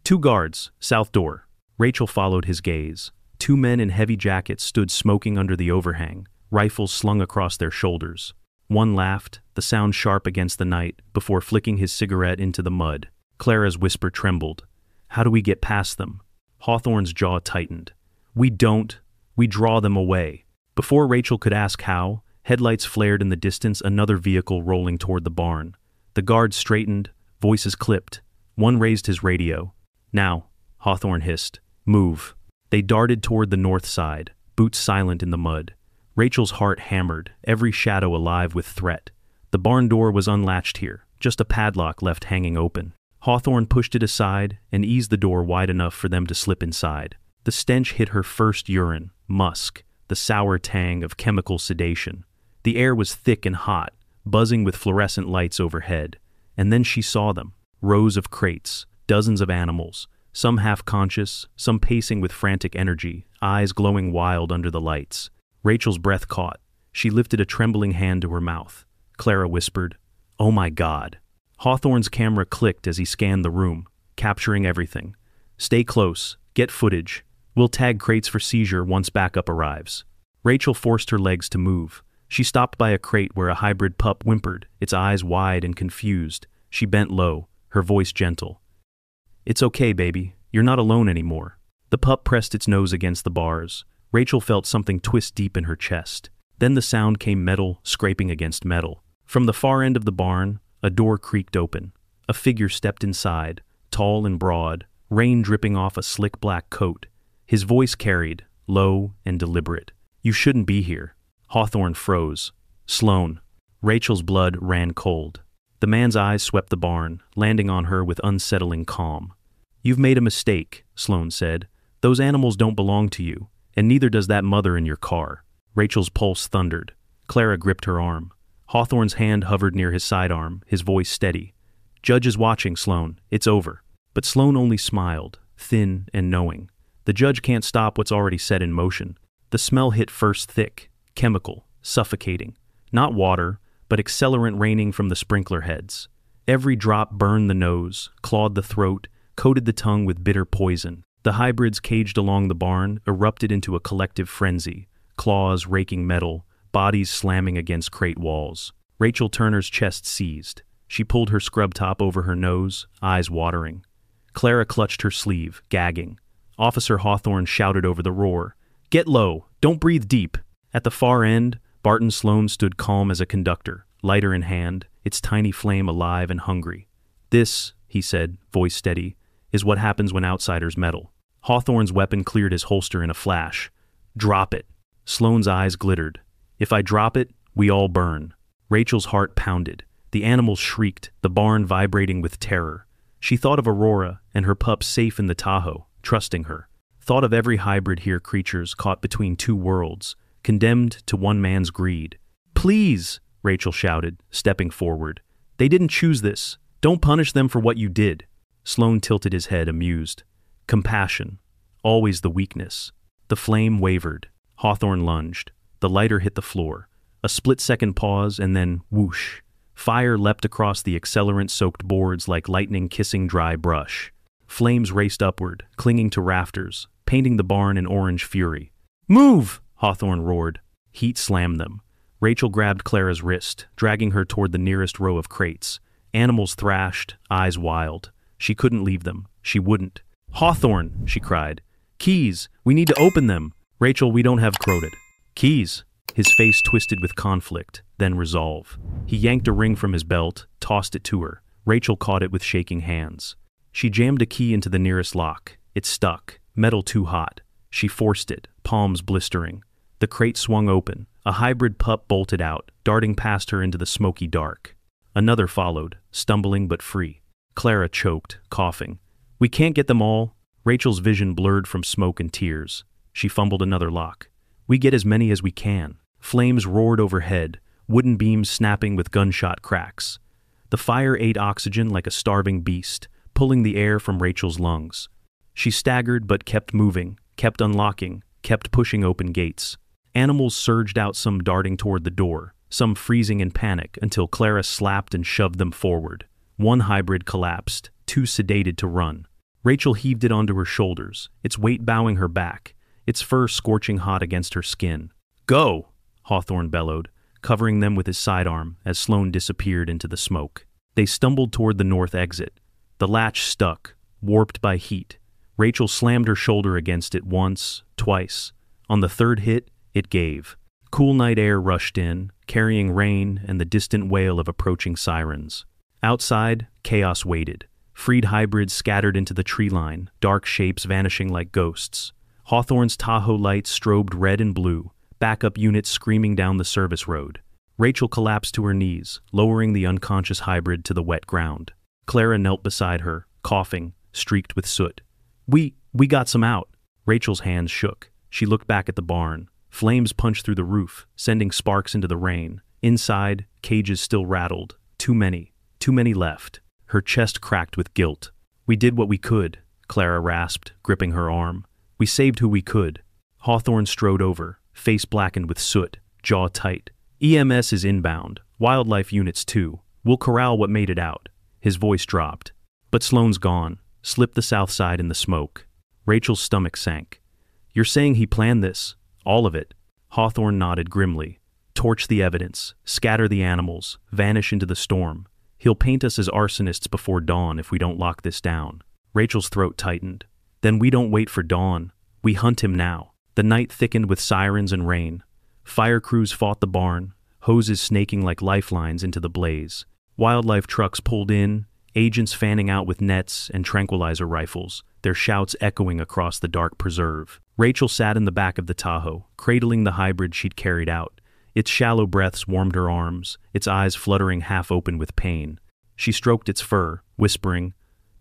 2 guards, south door. Rachel followed his gaze. 2 men in heavy jackets stood smoking under the overhang, rifles slung across their shoulders. One laughed, the sound sharp against the night, before flicking his cigarette into the mud. Clara's whisper trembled. How do we get past them? Hawthorne's jaw tightened. We don't. We draw them away. Before Rachel could ask how, Headlights flared in the distance, another vehicle rolling toward the barn. The guards straightened, voices clipped. One raised his radio. "Now," Hawthorne hissed. "Move." They darted toward the north side, boots silent in the mud. Rachel's heart hammered, every shadow alive with threat. The barn door was unlatched here, just a padlock left hanging open. Hawthorne pushed it aside and eased the door wide enough for them to slip inside. The stench hit her first urine, musk, the sour tang of chemical sedation. The air was thick and hot, buzzing with fluorescent lights overhead. And then she saw them, rows of crates, dozens of animals, some half-conscious, some pacing with frantic energy, eyes glowing wild under the lights. Rachel's breath caught. She lifted a trembling hand to her mouth. Clara whispered, "Oh my God." Hawthorne's camera clicked as he scanned the room, capturing everything. "Stay close. Get footage. We'll tag crates for seizure once backup arrives." Rachel forced her legs to move. She stopped by a crate where a hybrid pup whimpered, its eyes wide and confused. She bent low, her voice gentle. "It's okay, baby. You're not alone anymore." The pup pressed its nose against the bars. Rachel felt something twist deep in her chest. Then the sound came, metal scraping against metal. From the far end of the barn, a door creaked open. A figure stepped inside, tall and broad, rain dripping off a slick black coat. His voice carried, low and deliberate. "You shouldn't be here." Hawthorne froze. "Sloane." Rachel's blood ran cold. The man's eyes swept the barn, landing on her with unsettling calm. "You've made a mistake," Sloane said. "Those animals don't belong to you, and neither does that mother in your car." Rachel's pulse thundered. Clara gripped her arm. Hawthorne's hand hovered near his sidearm, his voice steady. "Judge is watching, Sloane. It's over." But Sloane only smiled, thin and knowing. The judge can't stop what's already set in motion. The smell hit first thick, chemical, suffocating. Not water, but accelerant raining from the sprinkler heads. Every drop burned the nose, clawed the throat, coated the tongue with bitter poison. The hybrids caged along the barn erupted into a collective frenzy, claws raking metal, bodies slamming against crate walls. Rachel Turner's chest seized. She pulled her scrub top over her nose, eyes watering. Clara clutched her sleeve, gagging. Officer Hawthorne shouted over the roar, "Get low! Don't breathe deep!" At the far end, Barton Sloane stood calm as a conductor, lighter in hand, its tiny flame alive and hungry. "This," he said, voice steady, "is what happens when outsiders meddle." Hawthorne's weapon cleared his holster in a flash. "Drop it." Sloane's eyes glittered. "If I drop it, we all burn." Rachel's heart pounded. The animals shrieked, the barn vibrating with terror. She thought of Aurora and her pup safe in the Tahoe, trusting her. Thought of every hybrid here, creatures caught between two worlds, condemned to one man's greed. "Please," Rachel shouted, stepping forward. "They didn't choose this. Don't punish them for what you did." Sloane tilted his head, amused. Compassion. Always the weakness. The flame wavered. Hawthorne lunged. The lighter hit the floor. A split-second pause, and then whoosh. Fire leapt across the accelerant-soaked boards like lightning kissing dry brush. Flames raced upward, clinging to rafters, painting the barn in orange fury. "Move!" Hawthorne roared. Heat slammed them. Rachel grabbed Clara's wrist, dragging her toward the nearest row of crates. Animals thrashed, eyes wild. She couldn't leave them. She wouldn't. "Hawthorne!" she cried. "Keys! We need to open them!" "Rachel, we don't have croated." "Keys!" His face twisted with conflict, then resolve. He yanked a ring from his belt, tossed it to her. Rachel caught it with shaking hands. She jammed a key into the nearest lock. It stuck, metal too hot. She forced it, palms blistering. The crate swung open. A hybrid pup bolted out, darting past her into the smoky dark. Another followed, stumbling but free. Clara choked, coughing. "We can't get them all." Rachel's vision blurred from smoke and tears. She fumbled another lock. "We get as many as we can." Flames roared overhead, wooden beams snapping with gunshot cracks. The fire ate oxygen like a starving beast, pulling the air from Rachel's lungs. She staggered but kept moving, kept unlocking, kept pushing open gates. Animals surged out, some darting toward the door, some freezing in panic until Clara slapped and shoved them forward. One hybrid collapsed, too sedated to run. Rachel heaved it onto her shoulders, its weight bowing her back, its fur scorching hot against her skin. "Go!" Hawthorne bellowed, covering them with his sidearm as Sloane disappeared into the smoke. They stumbled toward the north exit. The latch stuck, warped by heat. Rachel slammed her shoulder against it once, twice. On the third hit, it gave. Cool night air rushed in, carrying rain and the distant wail of approaching sirens. Outside, chaos waited. Freed hybrids scattered into the tree line, dark shapes vanishing like ghosts. Hawthorne's Tahoe lights strobed red and blue, backup units screaming down the service road. Rachel collapsed to her knees, lowering the unconscious hybrid to the wet ground. Clara knelt beside her, coughing, streaked with soot. We got some out." Rachel's hands shook. She looked back at the barn. Flames punched through the roof, sending sparks into the rain. Inside, cages still rattled. Too many left. Her chest cracked with guilt. "We did what we could," Clara rasped, gripping her arm. "We saved who we could." Hawthorne strode over, face blackened with soot, jaw tight. "EMS is inbound. Wildlife units too. We'll corral what made it out." His voice dropped. "But Sloane's gone. Slipped the south side in the smoke." Rachel's stomach sank. "You're saying he planned this? All of it?" Hawthorne nodded grimly. "Torch the evidence, scatter the animals, vanish into the storm. He'll paint us as arsonists before dawn if we don't lock this down." Rachel's throat tightened. "Then we don't wait for dawn. We hunt him now." The night thickened with sirens and rain. Fire crews fought the barn, hoses snaking like lifelines into the blaze. Wildlife trucks pulled in, agents fanning out with nets and tranquilizer rifles, their shouts echoing across the dark preserve. Rachel sat in the back of the Tahoe, cradling the hybrid she'd carried out. Its shallow breaths warmed her arms, its eyes fluttering half open with pain. She stroked its fur, whispering,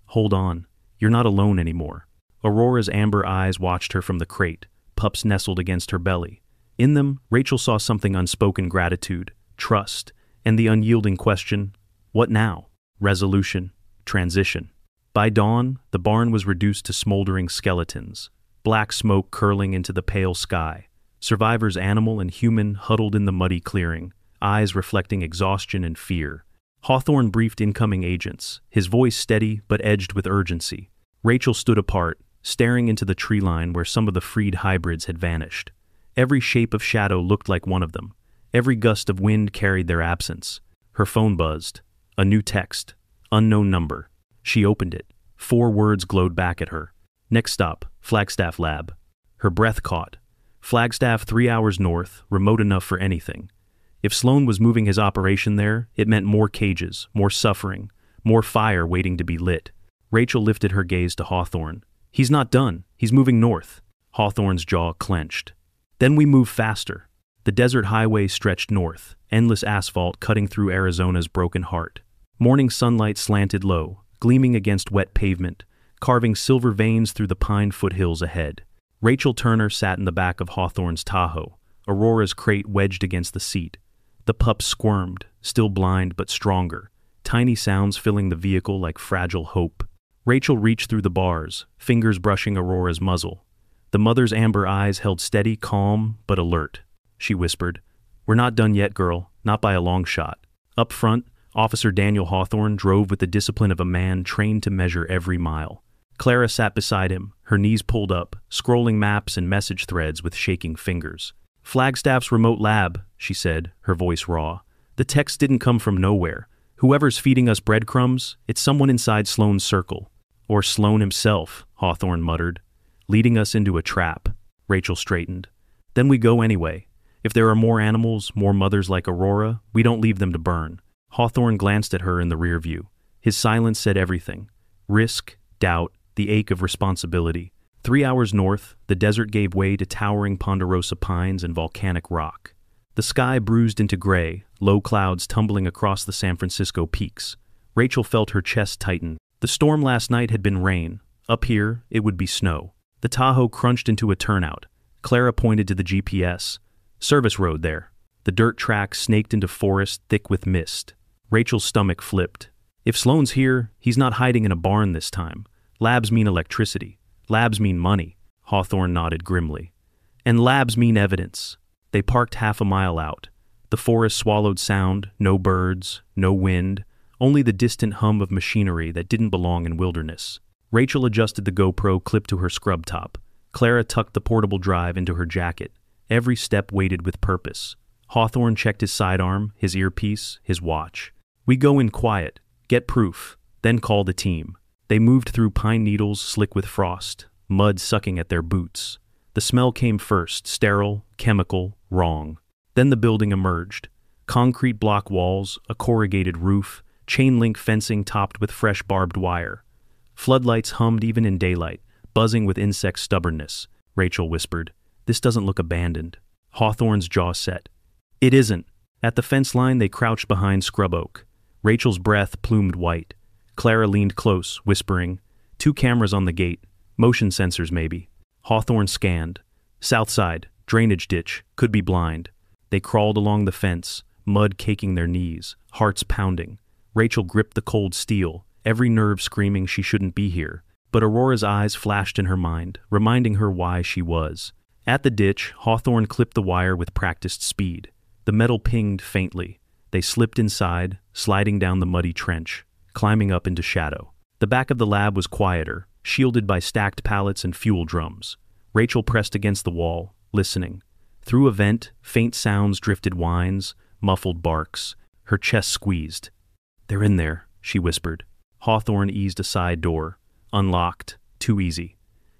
"Hold on, you're not alone anymore." Aurora's amber eyes watched her from the crate, pups nestled against her belly. In them, Rachel saw something unspoken: gratitude, trust, and the unyielding question, what now? Resolution, transition. By dawn, the barn was reduced to smoldering skeletons, black smoke curling into the pale sky. Survivors, animal and human, huddled in the muddy clearing, eyes reflecting exhaustion and fear. Hawthorne briefed incoming agents, his voice steady but edged with urgency. Rachel stood apart, staring into the tree line where some of the freed hybrids had vanished. Every shape of shadow looked like one of them. Every gust of wind carried their absence. Her phone buzzed. A new text. Unknown number. She opened it. 4 words glowed back at her. "Next stop, Flagstaff Lab." Her breath caught. Flagstaff 3 hours north, remote enough for anything. If Sloane was moving his operation there, it meant more cages, more suffering, more fire waiting to be lit. Rachel lifted her gaze to Hawthorne. "He's not done. He's moving north." Hawthorne's jaw clenched. "Then we move faster." The desert highway stretched north, endless asphalt cutting through Arizona's broken heart. Morning sunlight slanted low, gleaming against wet pavement, carving silver veins through the pine foothills ahead. Rachel Turner sat in the back of Hawthorne's Tahoe, Aurora's crate wedged against the seat. The pups squirmed, still blind but stronger, tiny sounds filling the vehicle like fragile hope. Rachel reached through the bars, fingers brushing Aurora's muzzle. The mother's amber eyes held steady, calm, but alert. She whispered, "We're not done yet, girl, not by a long shot." Up front, Officer Daniel Hawthorne drove with the discipline of a man trained to measure every mile. Clara sat beside him, her knees pulled up, scrolling maps and message threads with shaking fingers. "Flagstaff's remote lab," she said, her voice raw. "The text didn't come from nowhere. Whoever's feeding us breadcrumbs, it's someone inside Sloane's circle." "Or Sloane himself," Hawthorne muttered. "Leading us into a trap." Rachel straightened. "Then we go anyway. If there are more animals, more mothers like Aurora, we don't leave them to burn." Hawthorne glanced at her in the rear view. His silence said everything. Risk, doubt, the ache of responsibility. 3 hours north, the desert gave way to towering ponderosa pines and volcanic rock. The sky bruised into gray, low clouds tumbling across the San Francisco peaks. Rachel felt her chest tighten. The storm last night had been rain. Up here, it would be snow. The Tahoe crunched into a turnout. Clara pointed to the GPS. "Service road there." The dirt track snaked into forest thick with mist. Rachel's stomach flipped. If Sloane's here, he's not hiding in a barn this time. Labs mean electricity. Labs mean money. Hawthorne nodded grimly. "And labs mean evidence." They parked half a mile out. The forest swallowed sound, no birds, no wind, only the distant hum of machinery that didn't belong in wilderness. Rachel adjusted the GoPro clip to her scrub top. Clara tucked the portable drive into her jacket. Every step weighted with purpose. Hawthorne checked his sidearm, his earpiece, his watch. "We go in quiet, get proof, then call the team." They moved through pine needles slick with frost, mud sucking at their boots. The smell came first, sterile, chemical, wrong. Then the building emerged. Concrete block walls, a corrugated roof, chain-link fencing topped with fresh barbed wire. Floodlights hummed even in daylight, buzzing with insect stubbornness. Rachel whispered, "This doesn't look abandoned." Hawthorne's jaw set. "It isn't." At the fence line they crouched behind scrub oak. Rachel's breath plumed white. Clara leaned close, whispering, "2 cameras on the gate. Motion sensors, maybe." Hawthorne scanned. South side, drainage ditch, could be blind. They crawled along the fence, mud caking their knees, hearts pounding. Rachel gripped the cold steel, every nerve screaming she shouldn't be here. But Aurora's eyes flashed in her mind, reminding her why she was. At the ditch, Hawthorne clipped the wire with practiced speed. The metal pinged faintly. They slipped inside, sliding down the muddy trench, climbing up into shadow. The back of the lab was quieter, shielded by stacked pallets and fuel drums. Rachel pressed against the wall, listening. Through a vent, faint sounds drifted, whines, muffled barks. Her chest squeezed. "They're in there," she whispered. Hawthorne eased a side door. Unlocked. Too easy.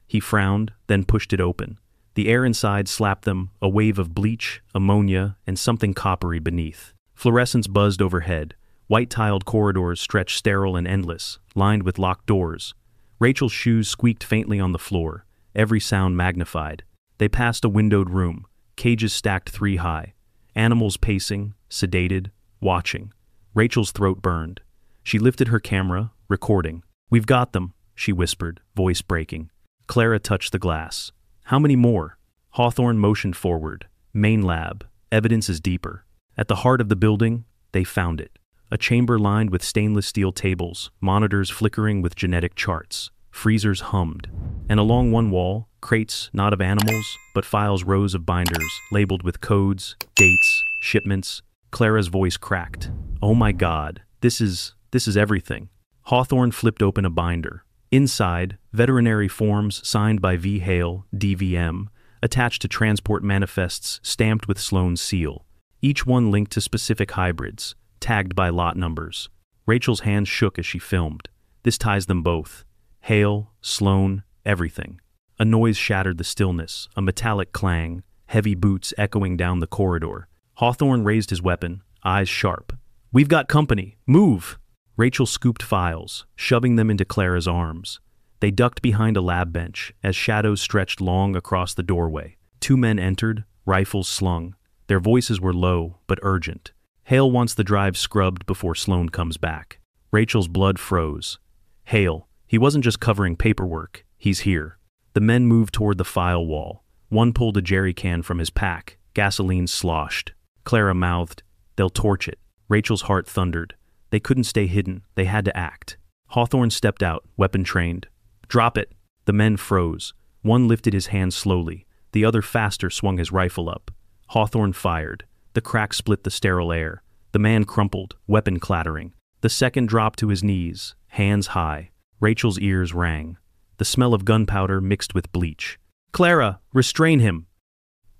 He frowned, then pushed it open. The air inside slapped them, a wave of bleach, ammonia, and something coppery beneath. Fluorescence buzzed overhead. White-tiled corridors stretched sterile and endless, lined with locked doors. Rachel's shoes squeaked faintly on the floor, every sound magnified. They passed a windowed room, cages stacked 3 high. Animals pacing, sedated, watching. Rachel's throat burned. She lifted her camera, recording. "We've got them," she whispered, voice breaking. Clara touched the glass. "How many more?" Hawthorne motioned forward. "Main lab. Evidence is deeper." At the heart of the building, they found it. A chamber lined with stainless steel tables, monitors flickering with genetic charts. Freezers hummed. And along one wall, crates not of animals, but files, rows of binders, labeled with codes, dates, shipments. Clara's voice cracked. "Oh my God, this is everything." Hawthorne flipped open a binder. Inside, veterinary forms signed by V. Hale, DVM, attached to transport manifests stamped with Sloan's seal. Each one linked to specific hybrids, tagged by lot numbers. Rachel's hands shook as she filmed. This ties them both. Hale, Sloan, everything. A noise shattered the stillness, a metallic clang, heavy boots echoing down the corridor. Hawthorne raised his weapon, eyes sharp. "We've got company. Move!" Rachel scooped files, shoving them into Clara's arms. They ducked behind a lab bench as shadows stretched long across the doorway. 2 men entered, rifles slung. Their voices were low but urgent. "Hale wants the drive scrubbed before Sloan comes back." Rachel's blood froze. "Hale, he wasn't just covering paperwork. He's here." The men moved toward the file wall. One pulled a jerry can from his pack. Gasoline sloshed. Clara mouthed, "They'll torch it." Rachel's heart thundered. They couldn't stay hidden. They had to act. Hawthorne stepped out, weapon trained. "Drop it." The men froze. One lifted his hand slowly. The other faster swung his rifle up. Hawthorne fired. The crack split the sterile air. The man crumpled, weapon clattering. The second dropped to his knees, hands high. Rachel's ears rang. The smell of gunpowder mixed with bleach. "Clara, restrain him!"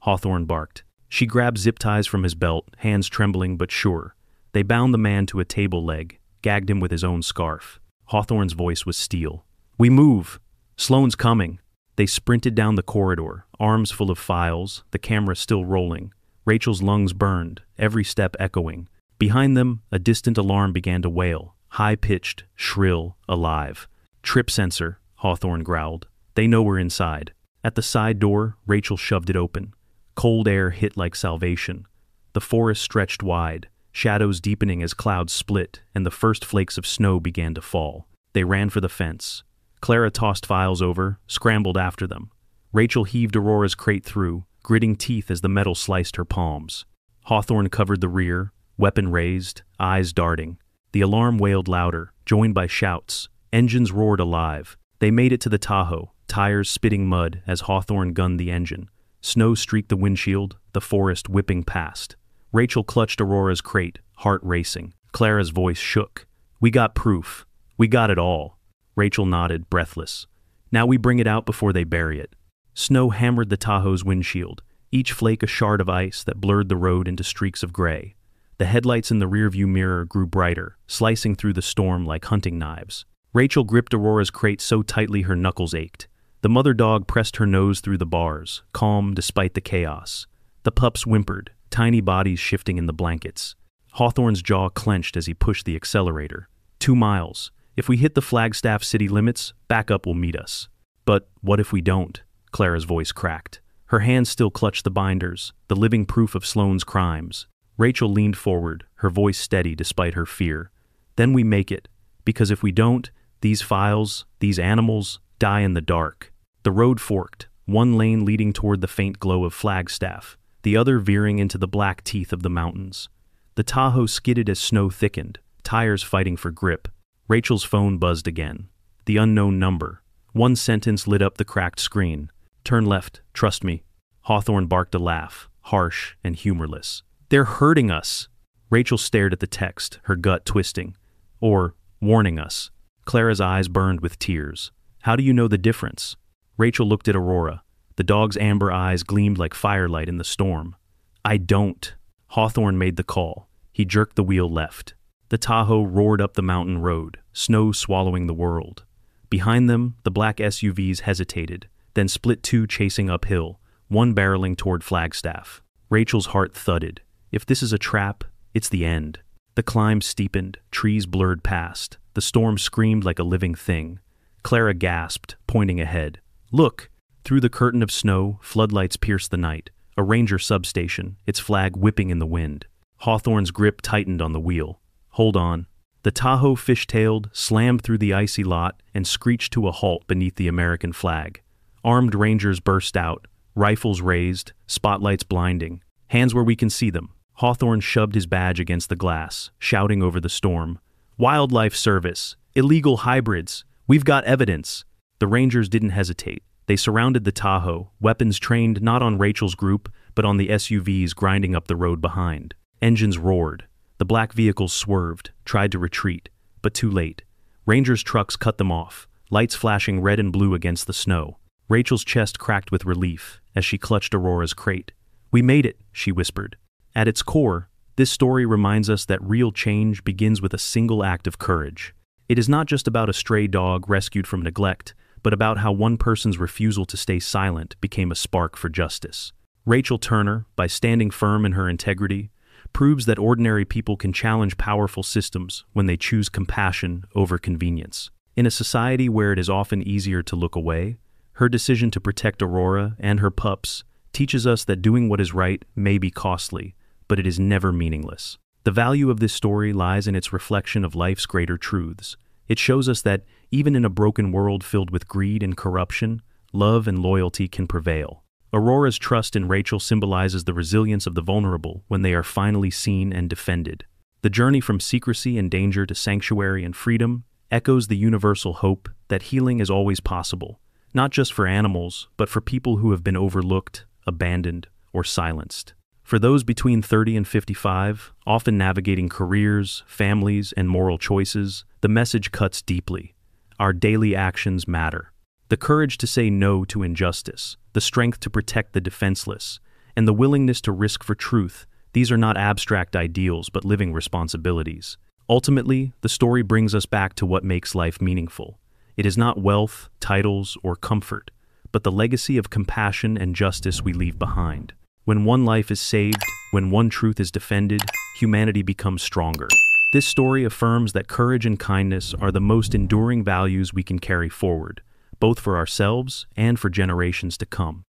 Hawthorne barked. She grabbed zip ties from his belt, hands trembling but sure. They bound the man to a table leg, gagged him with his own scarf. Hawthorne's voice was steel. "We move! Sloan's coming!" They sprinted down the corridor, arms full of files, the camera still rolling. Rachel's lungs burned, every step echoing. Behind them, a distant alarm began to wail, high-pitched, shrill, alive. "Trip sensor," Hawthorne growled. "They know we're inside." At the side door, Rachel shoved it open. Cold air hit like salvation. The forest stretched wide, shadows deepening as clouds split, and the first flakes of snow began to fall. They ran for the fence. Clara tossed files over, scrambled after them. Rachel heaved Aurora's crate through, gritting teeth as the metal sliced her palms. Hawthorne covered the rear, weapon raised, eyes darting. The alarm wailed louder, joined by shouts. Engines roared alive. They made it to the Tahoe, tires spitting mud as Hawthorne gunned the engine. Snow streaked the windshield, the forest whipping past. Rachel clutched Aurora's crate, heart racing. Clara's voice shook. "We got proof. We got it all." Rachel nodded, breathless. "Now we bring it out before they bury it." Snow hammered the Tahoe's windshield, each flake a shard of ice that blurred the road into streaks of gray. The headlights in the rearview mirror grew brighter, slicing through the storm like hunting knives. Rachel gripped Aurora's crate so tightly her knuckles ached. The mother dog pressed her nose through the bars, calm despite the chaos. The pups whimpered, tiny bodies shifting in the blankets. Hawthorne's jaw clenched as he pushed the accelerator. 2 miles. If we hit the Flagstaff city limits, backup will meet us. But what if we don't? Clara's voice cracked. Her hands still clutched the binders, the living proof of Sloane's crimes. Rachel leaned forward, her voice steady despite her fear. Then we make it. Because if we don't, these files, these animals, die in the dark. The road forked, one lane leading toward the faint glow of Flagstaff, the other veering into the black teeth of the mountains. The Tahoe skidded as snow thickened, tires fighting for grip. Rachel's phone buzzed again. The unknown number. One sentence lit up the cracked screen. Turn left, trust me. Hawthorne barked a laugh, harsh and humorless. They're hurting us. Rachel stared at the text, her gut twisting. Or, warning us. Clara's eyes burned with tears. How do you know the difference? Rachel looked at Aurora. The dog's amber eyes gleamed like firelight in the storm. I don't. Hawthorne made the call. He jerked the wheel left. The Tahoe roared up the mountain road, snow swallowing the world. Behind them, the black SUVs hesitated, then split two chasing uphill, one barreling toward Flagstaff. Rachel's heart thudded. If this is a trap, it's the end. The climb steepened, trees blurred past. The storm screamed like a living thing. Clara gasped, pointing ahead. Look! Through the curtain of snow, floodlights pierced the night. A ranger substation, its flag whipping in the wind. Hawthorne's grip tightened on the wheel. Hold on. The Tahoe fishtailed, slammed through the icy lot, and screeched to a halt beneath the American flag. Armed rangers burst out, rifles raised, spotlights blinding. Hands where we can see them. Hawthorne shoved his badge against the glass, shouting over the storm. Wildlife Service! Illegal hybrids! We've got evidence! The rangers didn't hesitate. They surrounded the Tahoe, weapons trained not on Rachel's group, but on the SUVs grinding up the road behind. Engines roared. The black vehicles swerved, tried to retreat, but too late. Rangers' trucks cut them off, lights flashing red and blue against the snow. Rachel's chest cracked with relief as she clutched Aurora's crate. We made it, she whispered. At its core, this story reminds us that real change begins with a single act of courage. It is not just about a stray dog rescued from neglect, but about how one person's refusal to stay silent became a spark for justice. Rachel Turner, by standing firm in her integrity, proves that ordinary people can challenge powerful systems when they choose compassion over convenience. In a society where it is often easier to look away, her decision to protect Aurora and her pups teaches us that doing what is right may be costly, but it is never meaningless. The value of this story lies in its reflection of life's greater truths. It shows us that, even in a broken world filled with greed and corruption, love and loyalty can prevail. Aurora's trust in Rachel symbolizes the resilience of the vulnerable when they are finally seen and defended. The journey from secrecy and danger to sanctuary and freedom echoes the universal hope that healing is always possible, not just for animals, but for people who have been overlooked, abandoned, or silenced. For those between 30 and 55, often navigating careers, families, and moral choices, the message cuts deeply. Our daily actions matter. The courage to say no to injustice, the strength to protect the defenseless, and the willingness to risk for truth, these are not abstract ideals but living responsibilities. Ultimately, the story brings us back to what makes life meaningful. It is not wealth, titles, or comfort, but the legacy of compassion and justice we leave behind. When one life is saved, when one truth is defended, humanity becomes stronger. This story affirms that courage and kindness are the most enduring values we can carry forward, both for ourselves and for generations to come.